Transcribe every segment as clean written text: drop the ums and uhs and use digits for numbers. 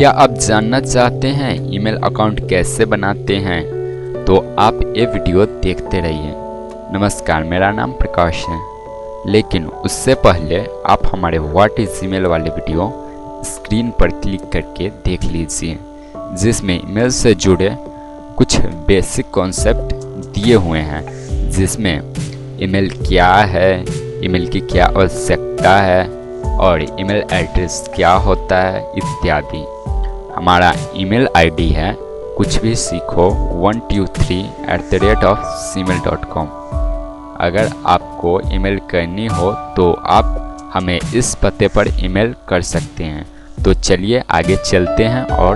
क्या आप जानना चाहते हैं ईमेल अकाउंट कैसे बनाते हैं? तो आप ये वीडियो देखते रहिए। नमस्कार, मेरा नाम प्रकाश है। लेकिन उससे पहले आप हमारे व्हाट इज ईमेल वाले वीडियो स्क्रीन पर क्लिक करके देख लीजिए, जिसमें ईमेल से जुड़े कुछ बेसिक कॉन्सेप्ट दिए हुए हैं, जिसमें ईमेल क्या है, ईमेल की क्या आवश्यकता है और ईमेल एड्रेस क्या होता है इत्यादि। हमारा ईमेल आईडी है कुछ भी सीखो 123@gmail.com। अगर आपको ईमेल करनी हो तो आप हमें इस पते पर ईमेल कर सकते हैं। तो चलिए आगे चलते हैं और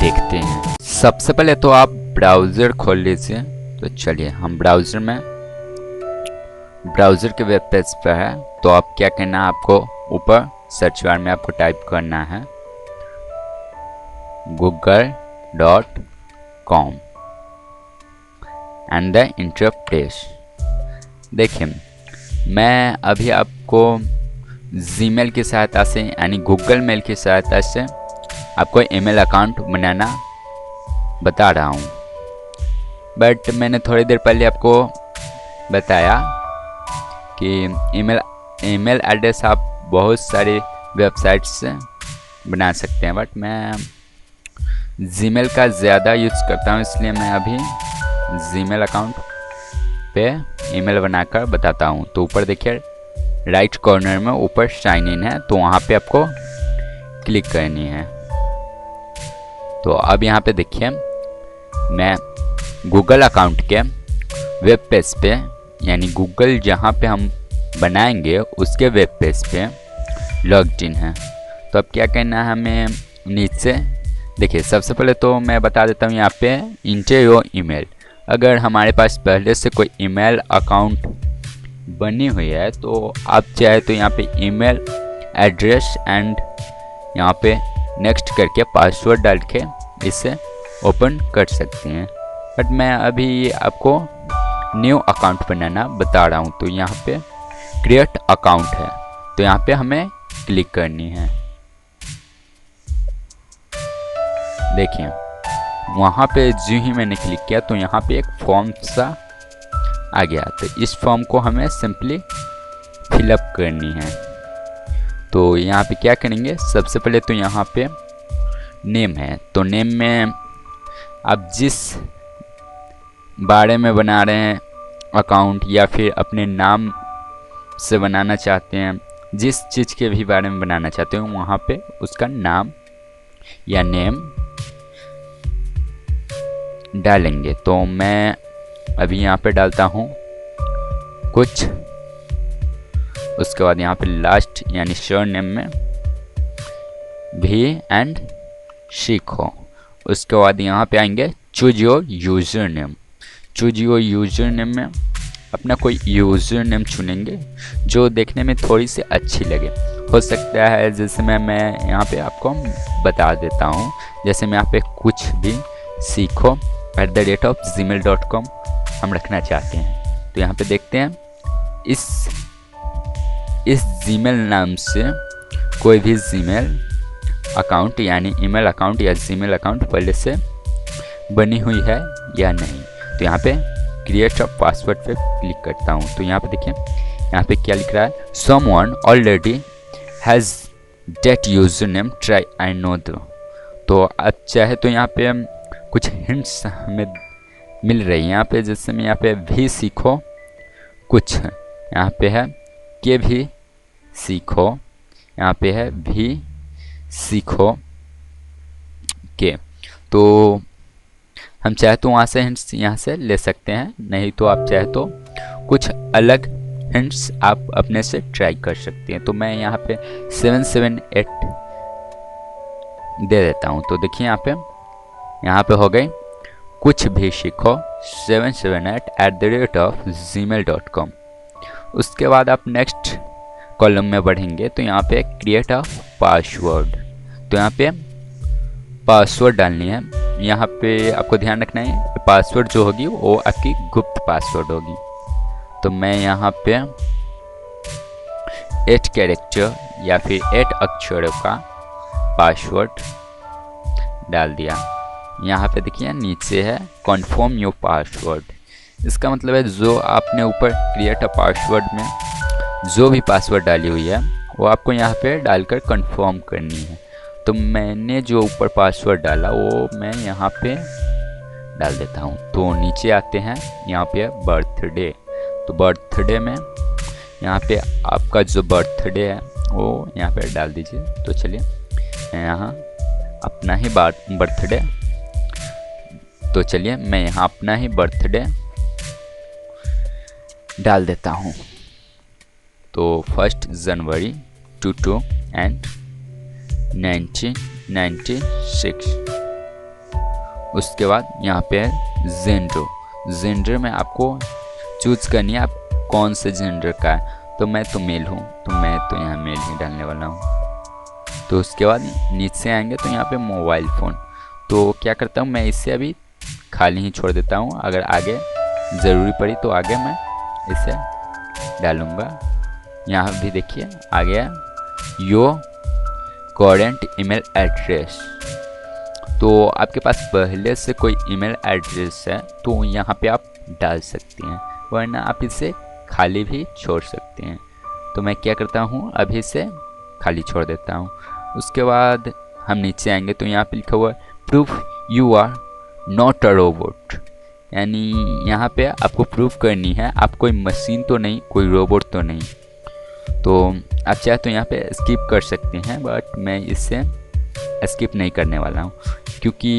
देखते हैं। सबसे पहले तो आप ब्राउज़र खोल लीजिए। तो चलिए हम ब्राउज़र के वेब पेज पर है। तो आप क्या करना है, आपको ऊपर सर्च बार में आपको टाइप करना है google.com एंड द इंटरप्रेस। देखिए, मैं अभी आपको जीमेल की सहायता से यानी गूगल मेल की सहायता से आपको ईमेल अकाउंट बनाना बता रहा हूँ। बट मैंने थोड़ी देर पहले आपको बताया कि ईमेल एड्रेस आप बहुत सारी वेबसाइट से बना सकते हैं, बट मैं जीमेल का ज़्यादा यूज़ करता हूँ, इसलिए मैं अभी जीमेल अकाउंट पे ईमेल बनाकर बताता हूँ। तो ऊपर देखिए राइट कॉर्नर में ऊपर साइन इन है, तो वहाँ पे आपको क्लिक करनी है। तो अब यहाँ पे देखिए मैं गूगल अकाउंट के वेब पेज पे यानी गूगल जहाँ पे हम बनाएंगे उसके वेब पेज पे लॉग्ड इन है। तो अब क्या करना है, हमें नीचे देखिए सबसे पहले तो मैं बता देता हूँ यहाँ पे इंटर योर ईमेल। अगर हमारे पास पहले से कोई ईमेल अकाउंट बनी हुई है तो आप चाहे तो यहाँ पे ईमेल एड्रेस एंड यहाँ पे नेक्स्ट करके पासवर्ड डाल के इसे ओपन कर सकते हैं। बट मैं अभी आपको न्यू अकाउंट बनाना बता रहा हूँ। तो यहाँ पे क्रिएट अकाउंट है, तो यहाँ पे हमें क्लिक करनी है। देखिए वहाँ पे जो ही मैंने क्लिक किया तो यहाँ पे एक फॉर्म सा आ गया। तो इस फॉर्म को हमें सिंपली फिलअप करनी है। तो यहाँ पे क्या करेंगे, सबसे पहले तो यहाँ पे नेम है। तो नेम में आप जिस बारे में बना रहे हैं अकाउंट या फिर अपने नाम से बनाना चाहते हैं, जिस चीज़ के भी बारे में बनाना चाहते हो वहाँ पे उसका नाम या नेम डालेंगे। तो मैं अभी यहाँ पे डालता हूँ कुछ, उसके बाद यहाँ पे लास्ट यानी श्योर नेम में भी एंड सीखो। उसके बाद यहाँ पे आएंगे choose your user name. Choose your user name में अपना कोई यूज़र नेम चुनेंगे जो देखने में थोड़ी सी अच्छी लगे। हो सकता है जैसे मैं यहाँ पे आपको बता देता हूँ, जैसे मैं यहाँ पे कुछ भी सीखो @gmail.com हम रखना चाहते हैं। तो यहाँ पे देखते हैं इस जीमेल नाम से कोई भी जीमेल अकाउंट यानी ईमेल अकाउंट या जीमेल अकाउंट पहले से बनी हुई है या नहीं। तो यहाँ पे क्रिएट अ पासवर्ड पे क्लिक करता हूँ। तो यहाँ पे देखिए यहाँ पे क्या लिख रहा है, someone already has that username, try I know though। तो अब चाहे तो यहाँ पे कुछ हिंट्स हमें मिल रही है यहाँ पे, जैसे मैं यहाँ पे भी सीखो कुछ, यहाँ पे है के भी सीखो, यहाँ पे है भी सीखो के। तो हम चाहे तो वहाँ से हिंट्स यहाँ से ले सकते हैं, नहीं तो आप चाहे तो कुछ अलग हिंट्स आप अपने से ट्राई कर सकते हैं। तो मैं यहाँ पे 778 दे देता हूँ। तो देखिए यहाँ पे हो गई कुछ भी सीखो 778@gmail.com। उसके बाद आप नेक्स्ट कॉलम में बढ़ेंगे तो यहाँ पे क्रिएट अ पासवर्ड। तो यहाँ पे पासवर्ड डालनी है। यहाँ पे आपको ध्यान रखना है पासवर्ड जो होगी वो आपकी गुप्त पासवर्ड होगी। तो मैं यहाँ पे 8 कैरेक्टर या फिर 8 अक्षरों का पासवर्ड डाल दिया। यहाँ पे देखिए नीचे है कन्फर्म योर पासवर्ड। इसका मतलब है जो आपने ऊपर क्रिएट अ पासवर्ड में जो भी पासवर्ड डाली हुई है वो आपको यहाँ पे डालकर कंफर्म करनी है। तो मैंने जो ऊपर पासवर्ड डाला वो मैं यहाँ पे डाल देता हूँ। तो नीचे आते हैं, यहाँ पे बर्थडे। तो बर्थडे में यहाँ पे आपका जो बर्थडे है वो यहाँ पे डाल दीजिए। तो चलिए यहाँ अपना ही बर्थडे, तो चलिए मैं यहाँ अपना ही बर्थडे डाल देता हूँ। तो 1 जनवरी 22 एंड 1996। उसके बाद यहाँ पे है जेंडर में आपको चूज करनी है आप कौन से जेंडर का है। तो मैं तो मेल हूँ, तो मैं तो यहाँ मेल ही डालने वाला हूँ। तो उसके बाद नीचे आएंगे तो यहाँ पे मोबाइल फ़ोन। तो क्या करता हूँ मैं इसे अभी खाली ही छोड़ देता हूँ, अगर आगे ज़रूरी पड़ी तो आगे मैं इसे डालूँगा। यहाँ भी देखिए आ गया योर करेंट ईमेल एड्रेस। तो आपके पास पहले से कोई ईमेल एड्रेस है तो यहाँ पे आप डाल सकते हैं, वरना आप इसे खाली भी छोड़ सकते हैं। तो मैं क्या करता हूँ अभी से खाली छोड़ देता हूँ। उसके बाद हम नीचे आएंगे तो यहाँ पे लिखा हुआ है proof you are not a robot, यानी यहाँ पे आपको प्रूफ करनी है आप कोई मशीन तो नहीं, कोई रोबोट तो नहीं। तो आप चाहे तो यहाँ पे स्किप कर सकते हैं, बट मैं इससे स्किप नहीं करने वाला हूँ क्योंकि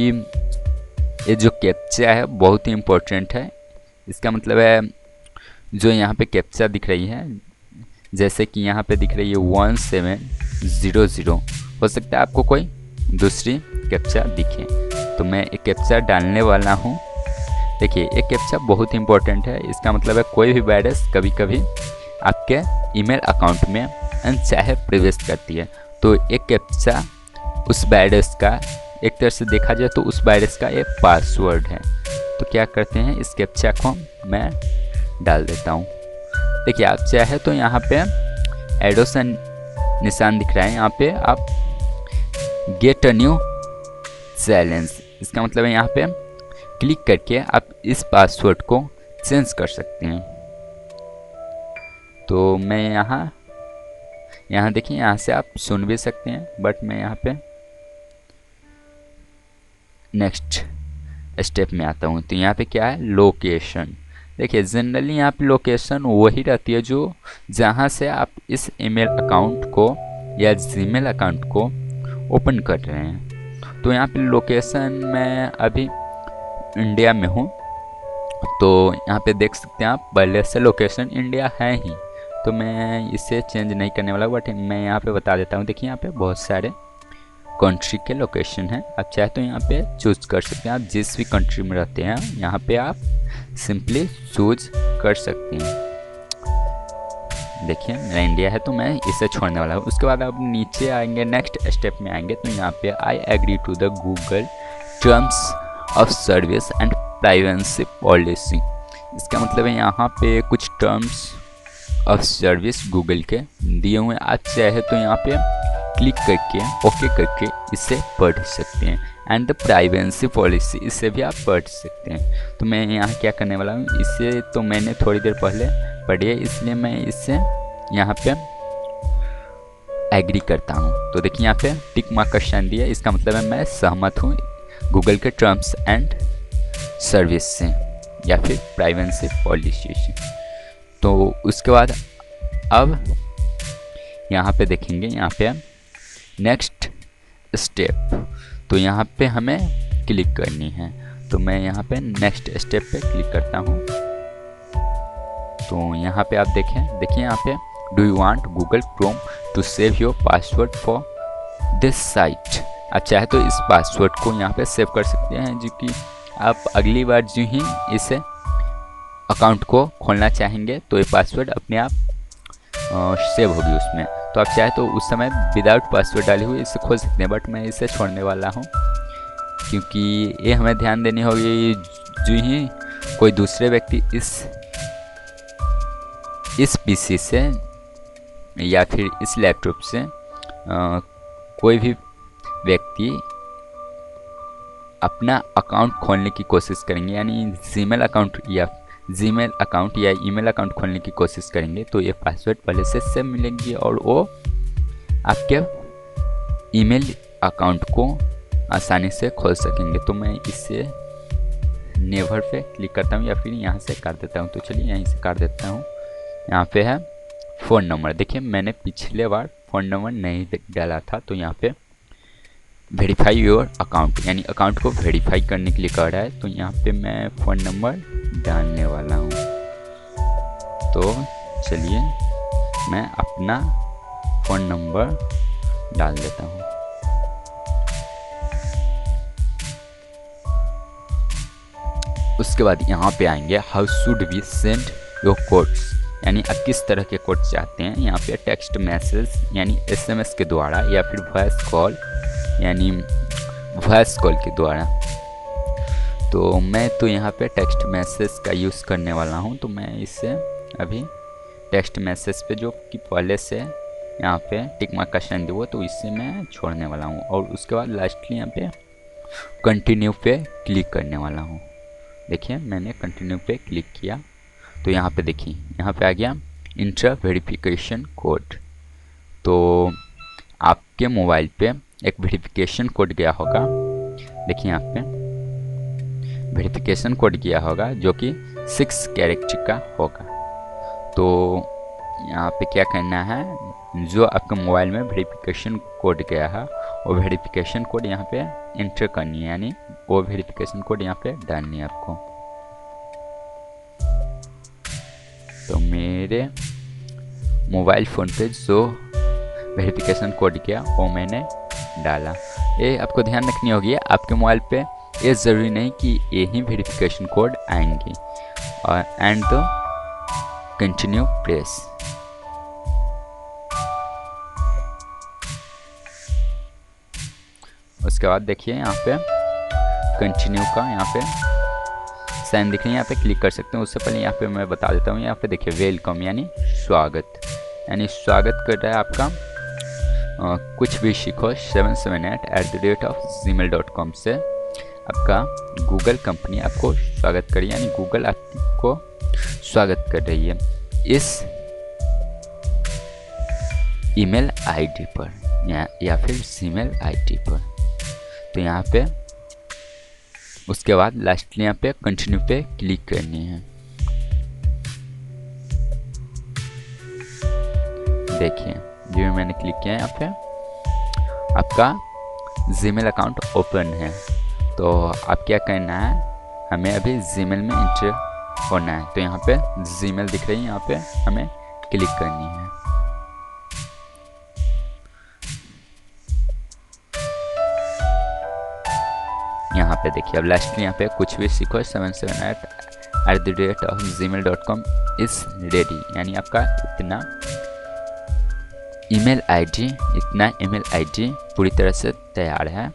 ये जो कैप्चा है बहुत ही इम्पोर्टेंट है। इसका मतलब है जो यहाँ पे कैप्चा दिख रही है, जैसे कि यहाँ पे दिख रही है 1700, हो सकता है आपको कोई दूसरी कैप्चा दिखे। तो मैं एक कैप्चा डालने वाला हूँ। देखिए एक कैप्चा बहुत इंपॉर्टेंट है। इसका मतलब है कोई भी वायरस कभी कभी आपके ईमेल अकाउंट में अनचाहे प्रवेश करती है। तो एक कैप्चा उस वायरस का, एक तरह से देखा जाए तो उस वायरस का एक पासवर्ड है। तो क्या करते हैं इस कैप्चा को मैं डाल देता हूँ। देखिए आप चाहे तो यहाँ पे एरो सा निशान दिख रहा है, यहाँ पे आप गेट अ न्यू चैलेंज, इसका मतलब है यहाँ पे क्लिक करके आप इस पासवर्ड को चेंज कर सकते हैं। तो मैं यहाँ देखिए यहाँ से आप सुन भी सकते हैं, बट मैं यहाँ पे नेक्स्ट स्टेप में आता हूँ। तो यहाँ पे क्या है लोकेशन। देखिए जनरली यहाँ पे लोकेशन वही रहती है जो जहाँ से आप इस ईमेल अकाउंट को या जीमेल अकाउंट को ओपन कर रहे हैं। तो यहाँ पे लोकेशन मैं अभी इंडिया में हूँ, तो यहाँ पे देख सकते हैं आप पहले से लोकेशन इंडिया है ही, तो मैं इसे चेंज नहीं करने वाला। बट मैं यहाँ पे बता देता हूँ। देखिए यहाँ पे बहुत सारे कंट्री के लोकेशन हैं, आप चाहे तो यहाँ पे चूज कर सकते हैं। आप जिस भी कंट्री में रहते हैं यहाँ पे आप सिंपली चूज कर सकते हैं। देखिए मेरा इंडिया है तो मैं इसे छोड़ने वाला हूँ। उसके बाद आप नीचे आएंगे, नेक्स्ट स्टेप में आएंगे तो यहाँ पे I agree to the Google terms of service and privacy policy. इसका मतलब है यहाँ पे कुछ टर्म्स ऑफ सर्विस गूगल के दिए हुए हैं, आप चाहे तो यहाँ पे क्लिक करके ओके करके इसे पढ़ सकते हैं। एंड द प्राइवेसी पॉलिसी, इससे भी आप पढ़ सकते हैं। तो मैं यहाँ क्या करने वाला हूँ, इसे तो मैंने थोड़ी देर पहले पढ़ी है, इसलिए मैं इससे यहाँ पे एग्री करता हूँ। तो देखिए यहाँ पे टिक मार्क का निशान दिया, इसका मतलब है मैं सहमत हूँ गूगल के टर्म्स एंड सर्विस से या फिर प्राइवेसी पॉलिसी से। तो उसके बाद अब यहाँ पे देखेंगे, यहाँ पे नेक्स्ट स्टेप, तो यहाँ पे हमें क्लिक करनी है। तो मैं यहाँ पे नेक्स्ट स्टेप पे क्लिक करता हूँ। तो यहाँ पे आप देखिए यहाँ पे do you want Google Chrome to save your password for this site. आप चाहे तो इस पासवर्ड को यहाँ पे सेव कर सकते हैं, जो कि आप अगली बार जो ही इसे अकाउंट को खोलना चाहेंगे तो ये पासवर्ड अपने आप सेव होगी उसमें। तो आप चाहे तो उस समय विदाउट पासवर्ड डाले हुए इसे खोल सकते हैं, बट मैं इसे छोड़ने वाला हूँ क्योंकि ये हमें ध्यान देनी होगी जो ही कोई दूसरे व्यक्ति इस पीसी से या फिर इस लैपटॉप से कोई भी व्यक्ति अपना अकाउंट खोलने की कोशिश करेंगे, यानी जीमेल अकाउंट या ईमेल अकाउंट खोलने की कोशिश करेंगे, तो ये पासवर्ड पहले से सेव मिलेंगी और वो आपके ईमेल अकाउंट को आसानी से खोल सकेंगे। तो मैं इससे नेवर पे क्लिक करता हूँ या फिर यहाँ से कर देता हूँ। तो चलिए यहीं से कर देता हूँ। यहाँ पे है फ़ोन नंबर। देखिए मैंने पिछले बार फ़ोन नंबर नहीं डाला था, तो यहाँ पे वेरीफाई योर अकाउंट यानी अकाउंट को वेरीफाई करने के लिए कह रहा है। तो यहाँ पे मैं फ़ोन नंबर डालने वाला हूँ। तो चलिए मैं अपना फ़ोन नंबर डाल देता हूँ। उसके बाद यहाँ पे आएंगे how should we send your codes, यानी आप किस तरह के कोड चाहते हैं। यहाँ पे टेक्स्ट मैसेज यानी SMS के द्वारा या फिर वॉइस कॉल यानी वॉइस कॉल के द्वारा। तो मैं तो यहाँ पे टेक्स्ट मैसेज का यूज़ करने वाला हूँ। तो मैं इससे अभी टेक्स्ट मैसेज पे जो कि पहले से यहाँ पे टिक मार्क का साइन दिया, तो इससे मैं छोड़ने वाला हूँ। और उसके बाद लास्टली यहाँ पे कंटिन्यू पे क्लिक करने वाला हूँ। देखिए मैंने कंटिन्यू पे क्लिक किया तो यहाँ पे देखिए यहाँ पे आ गया इंटर वेरिफिकेशन कोड। तो आपके मोबाइल पे एक वेरिफिकेशन कोड गया होगा। देखिए यहाँ पे वेरिफिकेशन कोड गया होगा जो कि 6 कैरेक्टर का होगा। तो यहाँ पे क्या करना है, जो आपके मोबाइल में वेरिफिकेशन कोड गया है वो वेरिफिकेशन कोड यहाँ पे इंटर करनी है, यानी वो वेरिफिकेशन कोड यहाँ पे डालनी है आपको। तो मेरे मोबाइल फ़ोन पे जो वेरिफिकेशन कोड गया वो मैंने डाला। ये आपको ध्यान रखनी होगी, आपके मोबाइल पे ये ज़रूरी नहीं कि यही वेरिफिकेशन कोड आएंगे। और एंड द कंटिन्यू प्रेस। उसके बाद देखिए यहाँ पे कंटिन्यू का यहाँ पे साइन दिख रही है, यहाँ पे क्लिक कर सकते हैं। उससे पहले यहाँ पे मैं बता देता हूँ, यहाँ पे देखिए वेलकम यानी स्वागत, यानी स्वागत कर रहा है आपका कुछ भी सीखो 778@gmail.com से आपका गूगल कंपनी आपको स्वागत करी, यानी गूगल आपको स्वागत कर रही है इस ईमेल आईडी पर या फिर जीमेल आईडी पर। तो यहाँ पे उसके बाद लास्टली यहाँ पे कंटिन्यू पे क्लिक करनी है। देखिए जो मैंने क्लिक किया है, यहाँ पे आपका जीमेल अकाउंट ओपन है। तो आप क्या करना है, हमें अभी जीमेल में इंटर होना है। तो यहाँ पे जीमेल दिख रही है, यहाँ पे हमें क्लिक करनी है। यहाँ पे देखिए अब लास्टली यहाँ पे कुछ भी सीखो 778@gmail.com इज रेडी, यानी आपका इतना ईमेल आईडी पूरी तरह से तैयार है।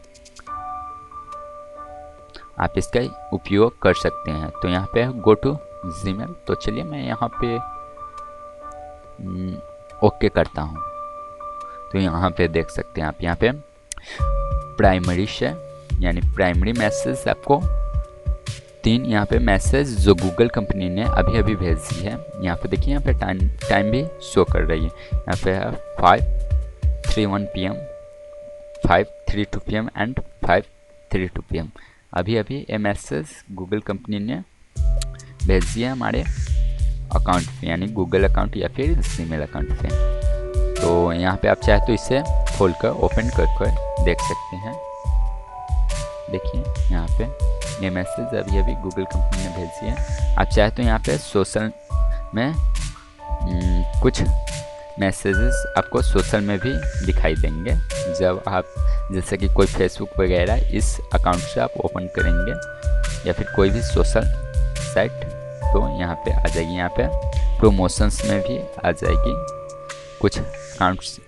आप इसका उपयोग कर सकते हैं। तो यहाँ पे गो टू जीमेल। तो चलिए मैं यहाँ पे ओके करता हूँ। तो यहाँ पे देख सकते हैं आप, यहाँ पे प्राइमरी से यानी प्राइमरी मैसेज आपको 3 यहाँ पे मैसेज जो गूगल कंपनी ने अभी अभी भेजी है। यहाँ पे देखिए, यहाँ पे टाइम भी शो कर रही है। यहाँ पे है 5:31 PM, 5:32 PM एंड 5:32 PM। अभी अभी ये मैसेज गूगल कंपनी ने भेजी है हमारे अकाउंट पे, यानी गूगल अकाउंट या फिर जीमेल अकाउंट पे। तो यहाँ पे आप चाहे तो इसे खोल कर ओपन कर देख सकते हैं। देखिए यहाँ पे ये मैसेज अभी अभी गूगल कंपनी ने भेजी है। आप चाहे तो यहाँ पे सोशल में कुछ मैसेजेस आपको सोशल में भी दिखाई देंगे जब आप, जैसे कि कोई फेसबुक वगैरह इस अकाउंट से आप ओपन करेंगे या फिर कोई भी सोशल साइट, तो यहाँ पे आ जाएगी। यहाँ पे प्रमोशंस में भी आ जाएगी। कुछ अकाउंट्स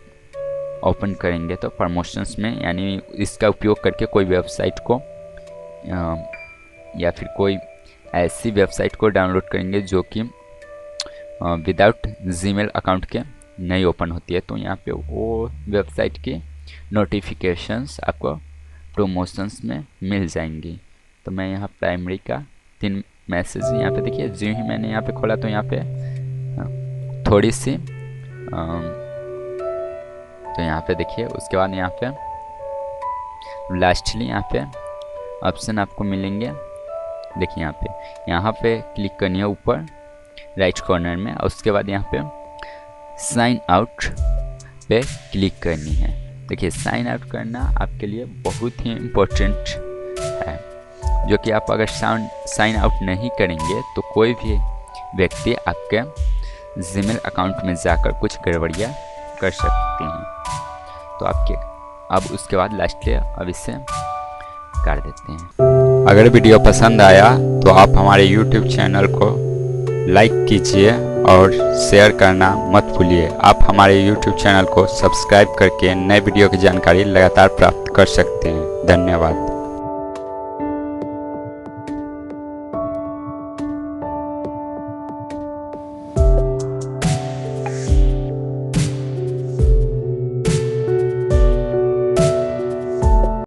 ओपन करेंगे तो प्रमोशंस में, यानी इसका उपयोग करके कोई वेबसाइट को या फिर कोई ऐसी वेबसाइट को डाउनलोड करेंगे जो कि विदाउट जीमेल अकाउंट के नहीं ओपन होती है। तो यहाँ पे वो वेबसाइट की नोटिफिकेशंस आपको प्रमोशंस में मिल जाएंगी। तो मैं यहाँ प्राइमरी का 3 मैसेज यहाँ पे देखिए, जो ही मैंने यहाँ पे खोला तो यहाँ पे थोड़ी सी तो यहाँ पे देखिए, उसके बाद यहाँ पे लास्टली यहाँ पे ऑप्शन आपको मिलेंगे। देखिए यहाँ पे क्लिक करनी है ऊपर राइट कॉर्नर में, और उसके बाद यहाँ पे साइन आउट पे क्लिक करनी है। देखिए साइन आउट करना आपके लिए बहुत ही इम्पोर्टेंट है, जो कि आप अगर साइन आउट नहीं करेंगे तो कोई भी व्यक्ति आपके जीमेल अकाउंट में जाकर कुछ गड़बड़ियाँ कर सकते हैं। तो आपके अब उसके बाद लास्टली अब इसे कर देते हैं। अगर वीडियो पसंद आया तो आप हमारे YouTube चैनल को लाइक कीजिए और शेयर करना मत भूलिए। आप हमारे YouTube चैनल को सब्सक्राइब करके नए वीडियो की जानकारी लगातार प्राप्त कर सकते हैं। धन्यवाद।